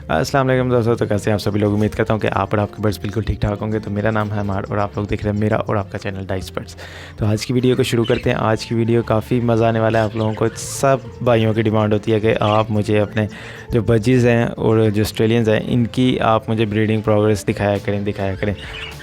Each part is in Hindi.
अस्सलाम वालेकुम दोस्तों। तो कैसे हैं आप सभी लोग। उम्मीद करता हूँ कि आप और आपके बर्ड्स बिल्कुल ठीक ठाक होंगे। तो मेरा नाम है अमार और आप लोग देख रहे हैं मेरा और आपका चैनल डाइस बर्ड्स। तो आज की वीडियो को शुरू करते हैं। आज की वीडियो काफ़ी मज़ा आने वाला है आप लोगों को। सब भाइयों की डिमांड होती है कि आप मुझे अपने जो बजीज़ हैं और जो ऑस्ट्रेलियंस हैं इनकी आप मुझे ब्रीडिंग प्रोग्रेस दिखाया करें।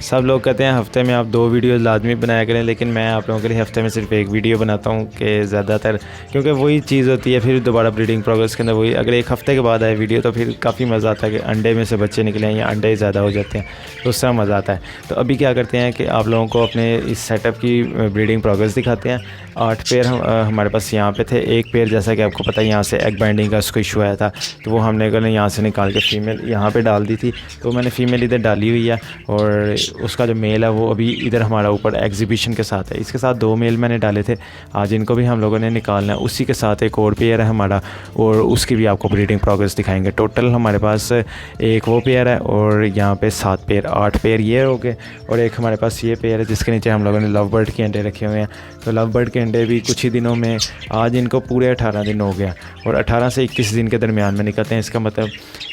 सब लोग कहते हैं हफ़्ते में आप 2 वीडियो लाजमी बनाया करें, लेकिन मैं आप लोगों के लिए हफ़्ते में सिर्फ 1 वीडियो बनाता हूँ कि ज़्यादातर, क्योंकि वही चीज़ होती है फिर दोबारा ब्रीडिंग प्रोग्रेस के अंदर वही। अगर 1 हफ़्ते के बाद आए वीडियो तो फिर काफ़ी मज़ा आता है कि अंडे में से बच्चे निकले हैं या अंडे ज़्यादा हो जाते हैं, तो उससे मज़ा आता है। तो अभी क्या करते हैं कि आप लोगों को अपने इस सेटअप की ब्रीडिंग प्रोग्रेस दिखाते हैं। 8 पेयर हमारे पास यहाँ पे थे। 1 पेयर जैसा कि आपको पता है यहाँ से एग बाइंडिंग का उसको इशू आया था, तो वो हमने यहाँ से निकाल के फ़ीमेल यहाँ पे डाल दी थी। तो मैंने फ़ीमेल इधर डाली हुई है और उसका जो मेल है वो अभी इधर हमारा ऊपर एग्जीबिशन के साथ है। इसके साथ 2 मेल मैंने डाले थे, आज इनको भी हम लोगों ने निकालना है। उसी के साथ एक और पेयर है हमारा और उसकी भी आपको ब्रीडिंग प्रोग्रेस दिखाएंगे। टोटल हमारे पास एक वो पेयर है और यहाँ पे 7 पेयर 8 पेयर ये हो गए, और एक हमारे पास ये पेयर है जिसके नीचे हम लोगों ने लव बर्ड के अंडे रखे हुए हैं। तो लव बर्ड के अंडे भी कुछ ही दिनों में, आज इनको पूरे 18 दिन हो गया और 18 से 21 दिन के दरमियान में निकलते हैं। इसका मतलब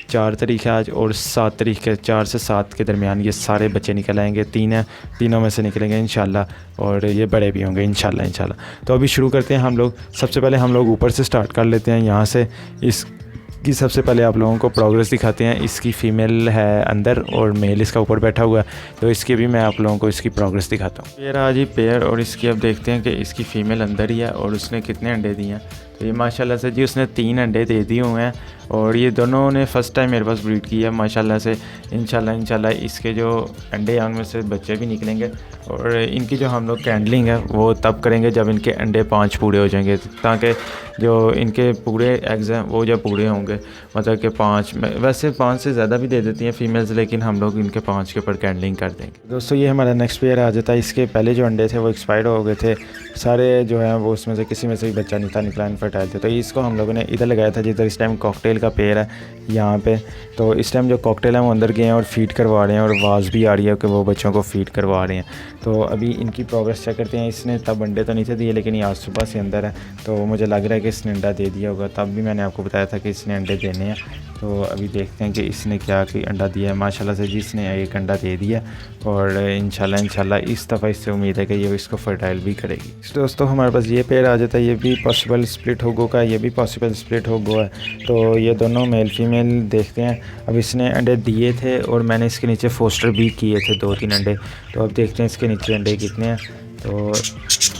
4 तारीख है आज और 7 तारीख के 4 से 7 के दरमियान ये सारे बच्चे निकल आएंगे। 3 है, तीनों में से निकलेंगे इंशाल्लाह, और ये बड़े भी होंगे इंशाल्लाह। तो अभी शुरू करते हैं हम लोग। सबसे पहले हम लोग ऊपर से स्टार्ट कर लेते हैं। यहाँ से इसकी सबसे पहले आप लोगों को प्रोग्रेस दिखाते हैं। इसकी फ़ीमेल है अंदर और मेल इसका ऊपर बैठा हुआ है, तो इसकी भी मैं आप लोगों को इसकी प्रोग्रेस दिखाता हूँ। ये रहा जी पेयर, और इसकी अब देखते हैं कि इसकी फ़ीमेल अंदर ही है और उसने कितने अंडे दिए हैं। तो ये माशाल्लाह से जी उसने 3 अंडे दे दिए हुए हैं और ये दोनों ने फ़र्स्ट टाइम मेरे पास ब्रीड की है माशाल्लाह से। इंशाल्लाह इसके जो अंडे हैं उनमें से बच्चे भी निकलेंगे, और इनकी जो हम लोग कैंडलिंग है वो तब करेंगे जब इनके अंडे 5 पूरे हो जाएंगे, ताकि जो इनके पूरे एग्ज़ हैं वो जब पूरे होंगे, मतलब कि 5, वैसे 5 से ज़्यादा भी दे देती हैं फ़ीमेल्स, लेकिन हम लोग इनके 5 के ऊपर कैंडलिंग कर देंगे। दोस्तों ये हमारा नेक्स्ट पेयर आ जाता है। इसके पहले जो अंडे थे वो एक्सपायर्ड हो गए थे सारे, जो है वो उसमें से किसी में से भी बच्चा नहीं था निकला, इनफर्टाइल थे। तो इसको हम लोगों ने इधर लगाया था जिधर इस टाइम कॉकटेल का पेड़ है यहाँ पे। तो इस टाइम जो कॉकटेल है वो अंदर गए हैं और फीड करवा रहे हैं, और आवाज़ भी आ रही है कि वो बच्चों को फीड करवा रहे हैं। तो अभी इनकी प्रोग्रेस चेक करते हैं। इसने तब अंडे तो नहीं थे दिए, लेकिन ये आज सुबह से अंदर है, तो मुझे लग रहा है कि इसने अंडा दे दिया होगा। तब भी मैंने आपको बताया था कि इसने अंडे देने हैं। तो अभी देखते हैं कि इसने क्या कि अंडा दिया है। माशाल्लाह से जी इसने 1 अंडा दे दिया, और इंशाल्लाह इस दफ़ा इससे उम्मीद है कि ये इसको फर्टाइल भी करेगी। दोस्तों हमारे पास ये पेयर आ जाता है। ये भी पॉसिबल स्प्लिट होगो का, ये भी पॉसिबल स्प्लिट होगो है। तो ये दोनों मेल फीमेल देखते हैं। अब इसने अंडे दिए थे और मैंने इसके नीचे फोस्टर भी किए थे 2-3 अंडे। तो अब देखते हैं इसके नीचे अंडे कितने हैं। तो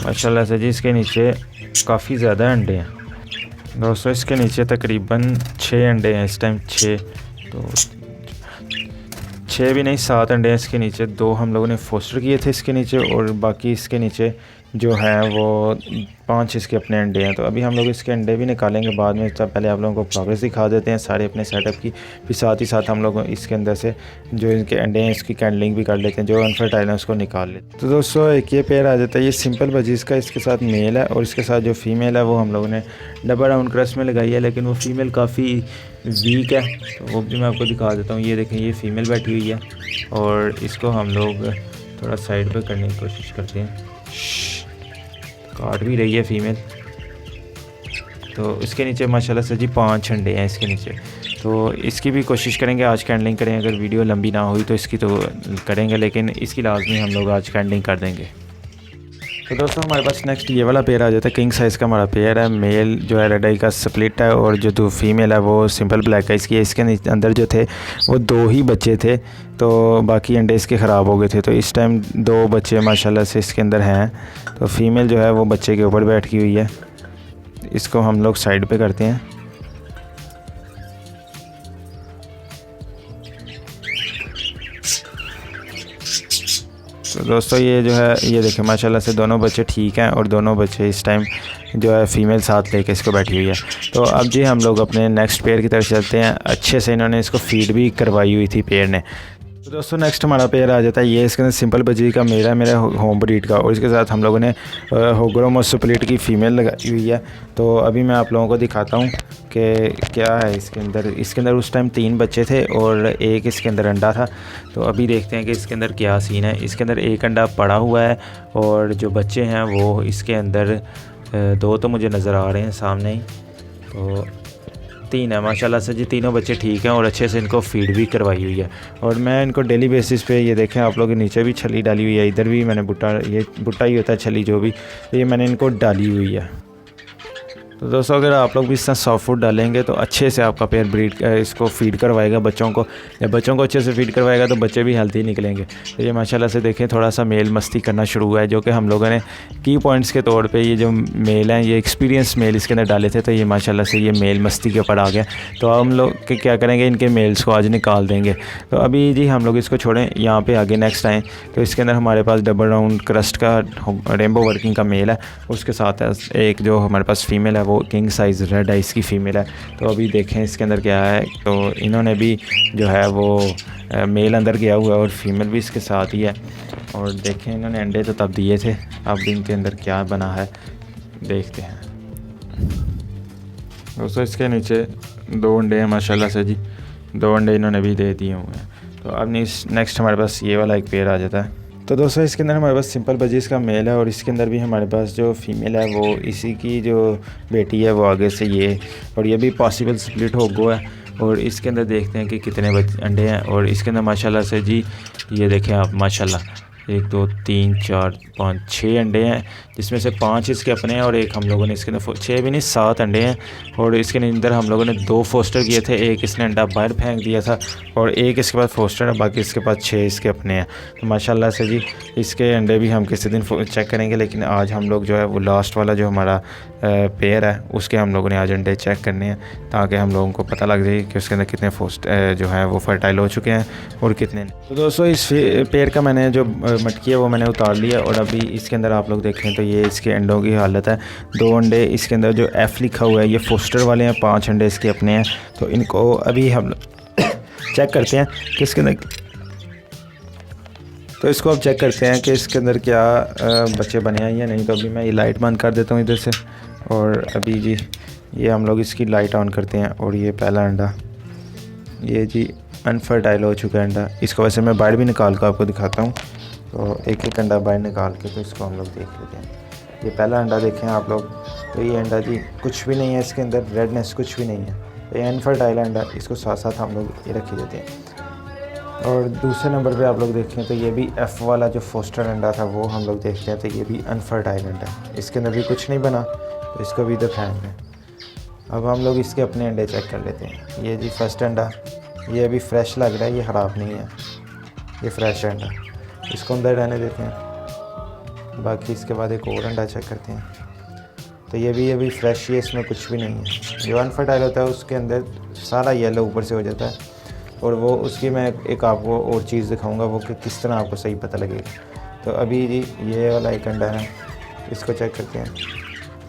माशाल्लाह से जी इसके नीचे काफ़ी ज़्यादा अंडे हैं दोस्तों। इसके नीचे तकरीबन 6 अंडे हैं इस टाइम, 6 तो 6 भी नहीं 7 अंडे हैं इसके नीचे। 2 हम लोगों ने फोस्टर किए थे इसके नीचे, और बाकी इसके नीचे जो है वो 5 इसके अपने अंडे हैं। तो अभी हम लोग इसके अंडे भी निकालेंगे बाद में। तब पहले आप लोगों को प्रोग्रेस दिखा देते हैं सारे अपने सेटअप की, फिर साथ ही साथ हम लोग इसके अंदर से जो इनके अंडे हैं इसकी कैंडलिंग भी कर लेते हैं, जो अनफर्टाइल है उसको निकाल लेते हैं। तो दोस्तों एक ये पेयर आ जाता है, ये सिंपल बजीज़ का। इसके साथ मेल है और इसके साथ जो फीमेल है वो हम लोगों ने डबल राउंड क्रस्ट में लगाई है, लेकिन वो फीमेल काफ़ी वीक है, तो वो भी मैं आपको दिखा देता हूँ। ये देखें ये फ़ीमेल बैठी हुई है और इसको हम लोग थोड़ा साइड पे करने की कोशिश करते हैं। काट भी रही है फ़ीमेल। तो इसके नीचे माशाल्लाह से जी 5 अंडे हैं इसके नीचे। तो इसकी भी कोशिश करेंगे आज कैंडलिंग करें। अगर वीडियो लंबी ना हुई तो इसकी तो करेंगे, लेकिन इसकी लाजमी हम लोग आज कैंडलिंग कर देंगे। तो दोस्तों हमारे पास नेक्स्ट ये वाला पेयर आ जाता है। किंग साइज़ का हमारा पेयर है। मेल जो है रेड आई का स्प्लिट है, और जो फीमेल है वो सिंपल ब्लैक है इसकी। इसके अंदर जो थे वो 2 ही बच्चे थे, तो बाकी अंडे इसके ख़राब हो गए थे। तो इस टाइम 2 बच्चे माशाल्लाह से इसके अंदर हैं। तो फीमेल जो है वो बच्चे के ऊपर बैठी हुई है। इसको हम लोग साइड पे करते हैं। तो दोस्तों ये जो है ये देखें माशाल्लाह से दोनों बच्चे ठीक हैं, और दोनों बच्चे इस टाइम जो है फ़ीमेल साथ लेके इसको बैठी हुई है। तो अब जी हम लोग अपने नेक्स्ट पेयर की तरफ चलते हैं। अच्छे से इन्होंने इसको फीड भी करवाई हुई थी पेयर ने। तो दोस्तों नेक्स्ट हमारा पेयर आ जाता है। ये इसके अंदर सिंपल बजी का मेरा होम ब्रीड का, और इसके साथ हम लोगों ने होग्रोमो स्प्लिट की फ़ीमेल लगाई हुई है। तो अभी मैं आप लोगों को दिखाता हूँ कि क्या है इसके अंदर। इसके अंदर उस टाइम 3 बच्चे थे और 1 इसके अंदर अंडा था। तो अभी देखते हैं कि इसके अंदर क्या सीन है। इसके अंदर 1 अंडा पड़ा हुआ है, और जो बच्चे हैं वो इसके अंदर 2 तो मुझे नज़र आ रहे हैं सामने ही। तो 3 है माशाल्लाह से जी, तीनों बच्चे ठीक हैं और अच्छे से इनको फीड भी करवाई हुई है। और मैं इनको डेली बेसिस पे ये देखें आप लोग, नीचे भी छली डाली हुई है, इधर भी मैंने ये भुट्टा ही होता है छली जो भी, तो ये मैंने इनको डाली हुई है। तो दोस्तों अगर आप लोग भी इस तरह सॉफ्ट फूड डालेंगे तो अच्छे से आपका पेयर ब्रीड इसको फीड करवाएगा बच्चों को। जब बच्चों को अच्छे से फीड करवाएगा तो बच्चे भी हेल्थी निकलेंगे। तो ये माशाल्लाह से देखें थोड़ा सा मेल मस्ती करना शुरू हुआ है, जो कि हम लोगों ने की पॉइंट्स के तौर पे ये जो मेल हैं ये एक्सपीरियंस मेल इसके अंदर डाले थे, तो ये माशाल्लाह से ये मेल मस्ती के ऊपर आ गया। तो हम लोग क्या करेंगे, इनके मेल्स को आज निकाल देंगे। तो अभी जी हम लोग इसको छोड़ें, यहाँ पे आगे नेक्स्ट आएँ तो इसके अंदर हमारे पास डबल राउंड क्रस्ट का रेनबो वर्किंग का मेल है, उसके साथ एक जो हमारे पास फीमेल है वो किंग साइज़ रेड आइस की फ़ीमेल है। तो अभी देखें इसके अंदर क्या है, तो इन्होंने भी जो है वो मेल अंदर गया हुआ है और फीमेल भी इसके साथ ही है। और देखें इन्होंने अंडे तो तब दिए थे, अब इनके अंदर क्या बना है देखते हैं। दोस्तों इसके नीचे 2 अंडे हैं माशाल्लाह से जी, 2 अंडे इन्होंने भी दे दिए हुए हैं। तो अब नेक्स्ट हमारे पास ये वाला एक पेयर आ जाता है। तो दोस्तों इसके अंदर हमारे पास सिंपल बजीज़ का मेल है और इसके अंदर भी हमारे पास जो फीमेल है वो इसी की जो बेटी है वो आगे से ये, और ये भी पॉसिबल स्प्लिट हो गया है। और इसके अंदर देखते हैं कि कितने अंडे हैं। और इसके अंदर माशाल्लाह से जी ये देखें आप माशाल्लाह 1 2 3 4 5 6 अंडे हैं, जिसमें से 5 इसके अपने हैं और एक हम लोगों ने इसके अंदर 6 भी नहीं 7 अंडे हैं। और इसके अंदर हम लोगों ने 2 फोस्टर किए थे, एक इसने अंडा बाहर फेंक दिया था और एक इसके पास फोस्टर है, बाकी इसके पास 6 इसके अपने हैं। तो माशाल्लाह से जी इसके अंडे भी हम किसी दिन चेक करेंगे, लेकिन आज हम लोग जो है वो लास्ट वाला जो हमारा पेयर है उसके हम लोगों ने आज अंडे चेक करने हैं, ताकि हम लोगों को पता लग जाए कि उसके अंदर कितने जो है वो फर्टाइल हो चुके हैं और कितने। तो दोस्तों इस पेयर का मैंने जो मटकी है वो मैंने उतार लिया और अभी इसके अंदर आप लोग देखें तो ये इसके अंडों की हालत है। 2 अंडे इसके अंदर जो एफ़ लिखा हुआ है ये फोस्टर वाले हैं, 5 अंडे इसके अपने हैं। तो इनको अभी हम चेक करते हैं कि इसके अंदर, तो इसको अब चेक करते हैं कि इसके अंदर क्या बच्चे बने हैं या नहीं। तो अभी मैं ये लाइट बंद कर देता हूँ इधर से, और अभी जी ये हम लोग इसकी लाइट ऑन करते हैं। और ये पहला अंडा ये जी अनफर्टाइल हो चुका है अंडा, इसको वैसे मैं बाहर भी निकाल कर आपको दिखाता हूँ। तो एक अंडा बाहर निकाल के तो इसको हम लोग देख लेते हैं। ये पहला अंडा देखें आप लोग, तो ये अंडा जी कुछ भी नहीं है इसके अंदर, रेडनेस कुछ भी नहीं है, तो ये अनफर्टाइल अंडा, इसको साथ साथ हम लोग ये रखे देते हैं। और दूसरे नंबर पे आप लोग देखें तो ये भी एफ़ वाला जो फोस्टर अंडा था वो हम लोग देखते हैं, तो ये भी अनफर्टाइल अंडा, इसके अंदर भी कुछ नहीं बना, तो इसको भी इधर फेंक दें। अब हम लोग इसके अपने अंडे चेक कर लेते हैं। ये जी फर्स्ट अंडा, ये अभी फ्रेश लग रहा है, ये ख़राब नहीं है, ये फ्रेश अंडा, इसको अंदर रहने देते हैं। बाकी इसके बाद एक और अंडा चेक करते हैं, तो ये भी अभी फ्रेश ही है, इसमें कुछ भी नहीं है। जो अनफर्टाइल होता है उसके अंदर सारा येलो ऊपर से हो जाता है, और वो उसकी मैं एक आपको और चीज़ दिखाऊंगा वो कि किस तरह आपको सही पता लगेगा। तो अभी जी ये वाला एक अंडा है, इसको चेक करते हैं।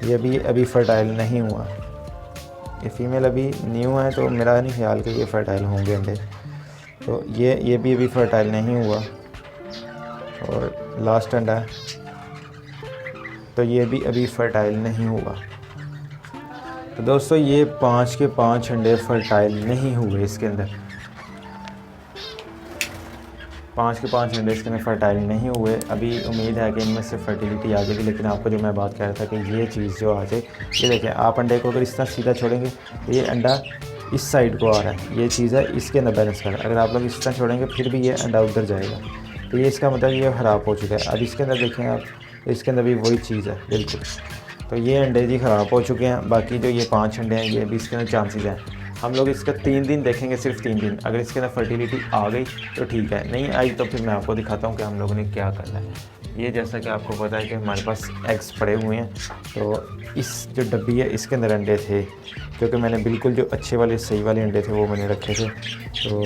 ये भी अभी फर्टाइल नहीं हुआ, ये फीमेल अभी न्यू है, तो मेरा नहीं ख्याल कि ये फर्टाइल होंगे अंडे। तो ये भी अभी फर्टाइल नहीं हुआ। और लास्ट अंडा है, तो ये भी अभी फर्टाइल नहीं हुआ। तो दोस्तों ये 5 के 5 अंडे फर्टाइल नहीं हुए इसके अंदर, 5 के 5 अंडे इसके अंदर फर्टाइल नहीं हुए। अभी उम्मीद है कि इनमें से फर्टिलिटी आ जाएगी, लेकिन आपको जो मैं बात कर रहा था कि ये चीज़ जो आ जाए, ये देखिए आप अंडे को अगर इस तरह सीधा छोड़ेंगे तो ये अंडा इस साइड को आ रहा है, ये चीज़ है इसके अंदर बैलेंस कर रहा है। अगर आप लोग इस तरह छोड़ेंगे फिर भी ये अंडा उधर जाएगा, तो ये इसका मतलब ये ख़राब हो चुका है। अब इसके अंदर देखें आप, तो इसके अंदर भी वही चीज़ है बिल्कुल। तो ये अंडे जी ख़राब हो चुके हैं। बाकी जो ये 5 अंडे हैं ये भी इसके अंदर चांसेस हैं। हम लोग इसका 3 दिन देखेंगे, सिर्फ 3 दिन। अगर इसके अंदर फर्टिलिटी आ गई तो ठीक है, नहीं आई तो फिर मैं आपको दिखाता हूँ कि हम लोगों ने क्या करना है। ये जैसा कि आपको पता है कि हमारे पास एग्स पड़े हुए हैं, तो इस जो डब्बी है इसके अंदर अंडे थे, क्योंकि मैंने बिल्कुल जो अच्छे वाले सही वाले अंडे थे वो मैंने रखे थे, तो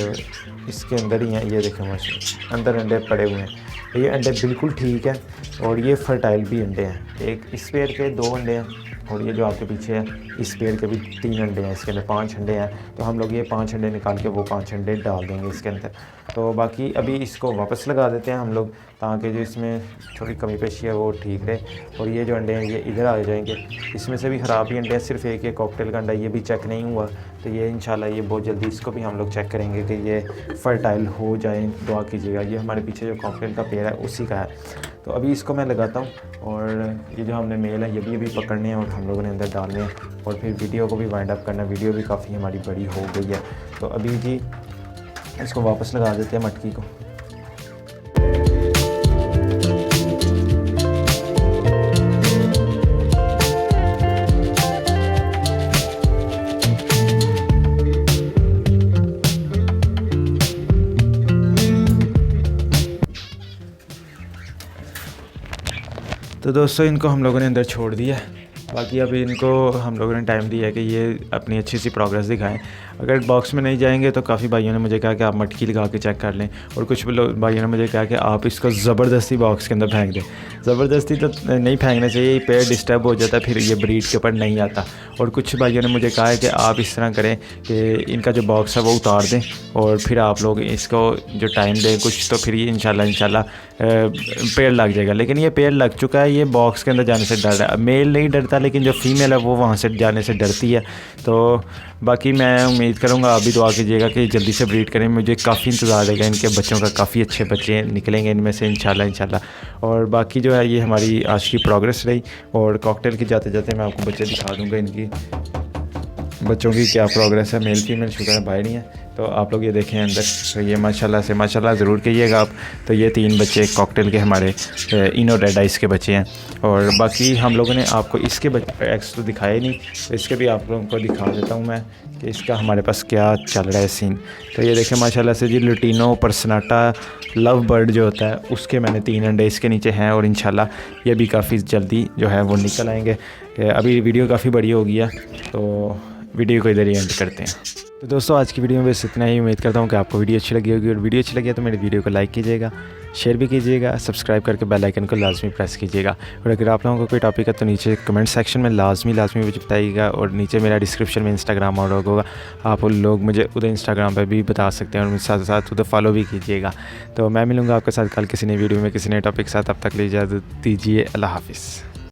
इसके अंदर ही हैं। ये देखें माशाल्लाह अंदर अंडे पड़े हुए हैं, ये अंडे बिल्कुल ठीक है और ये फर्टाइल भी अंडे हैं। एक इस पेयर के 2 अंडे हैं और ये जो आपके पीछे है इस पेयर के भी 3 अंडे हैं, इसके अंदर 5 अंडे हैं। तो हम लोग ये 5 अंडे निकाल के वो 5 अंडे डाल देंगे इसके अंदर। तो बाकी अभी इसको वापस लगा देते हैं हम लोग, ताकि जो इसमें थोड़ी कमी पेशी है वो ठीक रहे। और ये जो अंडे हैं ये इधर आ जाएंगे, इसमें से भी ख़राब ही अंडे हैं, सिर्फ एक ये कॉकटेल का अंडा ये भी चेक नहीं हुआ। तो ये इंशाल्लाह ये बहुत जल्दी इसको भी हम लोग चेक करेंगे कि ये फर्टाइल हो जाए। दुआ कीजिएगा। ये हमारे पीछे जो कॉकटेल का पेड़ है उसी का है। तो अभी इसको मैं लगाता हूँ और ये जो हमने मेल है ये भी अभी पकड़ने हैं और हम लोगों ने अंदर डालने हैं और फिर वीडियो को भी वाइंड अप करना। वीडियो भी काफ़ी हमारी बड़ी हो गई है, तो अभी जी इसको वापस लगा देते हैं मटकी को। तो दोस्तों इनको हम लोगों ने अंदर छोड़ दिया, बाकी अभी इनको हम लोगों ने टाइम दिया है कि ये अपनी अच्छी सी प्रोग्रेस दिखाएं। अगर बॉक्स में नहीं जाएंगे तो काफ़ी भाइयों ने मुझे कहा कि आप मटकी लगा के चेक कर लें, और कुछ भाइयों ने मुझे कहा कि आप इसको ज़बरदस्ती बॉक्स के अंदर फेंक दें। ज़बरदस्ती तो नहीं फेंकना चाहिए, ये पेड़ डिस्टर्ब हो जाता है, फिर ये ब्रीड के ऊपर नहीं आता। और कुछ भाइयों ने मुझे कहा है कि आप इस तरह करें कि इनका जो बॉक्स है वो उतार दें और फिर आप लोग इसको जो टाइम दें कुछ, तो फिर ये इंशाल्लाह पेड़ लग जाएगा। लेकिन ये पेड़ लग चुका है, ये बॉक्स के अंदर जाने से डर रहा है। मेल नहीं डरता, लेकिन जो फीमेल है वो वहाँ से जाने से डरती है। तो बाकी मैं उम्मीद करूँगा आप भी दुआ कीजिएगा कि जल्दी से ब्रीड करें। मुझे काफ़ी इंतज़ार रहेगा इनके बच्चों का, काफ़ी अच्छे बच्चे निकलेंगे इनमें से इंशाल्लाह। और बाकी जो है ये हमारी आज की प्रोग्रेस रही। और कॉकटेल की जाते जाते मैं आपको बच्चे दिखा दूँगा, इनकी बच्चों की क्या प्रोग्रेस है। मेल फीमेल शुक्र है भाई नहीं है, तो आप लोग ये देखें अंदर। तो ये माशाल्लाह ज़रूर कीजिएगा आप। तो ये 3 बच्चे कॉकटेल के हमारे इनो रेड आइस के बच्चे हैं। और बाकी हम लोगों ने आपको इसके एक्स तो दिखाए नहीं, तो इसके भी आप लोगों को दिखा देता हूँ मैं कि इसका हमारे पास क्या चल रहा है सीन। तो ये देखें माशाल्लाह से जी, लुटीनो पर्सनाटा लव बर्ड जो होता है उसके मैंने 3 अंडे इसके नीचे हैं, और इंशाल्लाह ये भी काफ़ी जल्दी जो है वो निकल आएंगे। अभी वीडियो काफ़ी बड़ी हो गई है, तो वीडियो को इधर ही एंड करते हैं। तो दोस्तों आज की वीडियो में बस इतना ही। उम्मीद करता हूँ कि आपको वीडियो अच्छी लगी होगी, और वीडियो अच्छी लगी है तो मेरे वीडियो को लाइक कीजिएगा, शेयर भी कीजिएगा, सब्सक्राइब करके बेल आइकन को लाजमी प्रेस कीजिएगा। और अगर आप लोगों को कोई टॉपिक है तो नीचे कमेंट सेक्शन में लाजमी मुझे बताइएगा। और नीचे मेरा डिस्क्रिप्शन में इंस्टाग्राम और होगा, आप लोग मुझे उधर इंस्टाग्राम पर भी बता सकते हैं, और मेरे साथ साथ उधर फॉलो भी कीजिएगा। तो मैं मिलूँगा आपके साथ कल किसी नई वीडियो में किसी नए टॉपिक के साथ। अब तक लिए इजाज़त दीजिए, अल्लाह हाफ़िज़।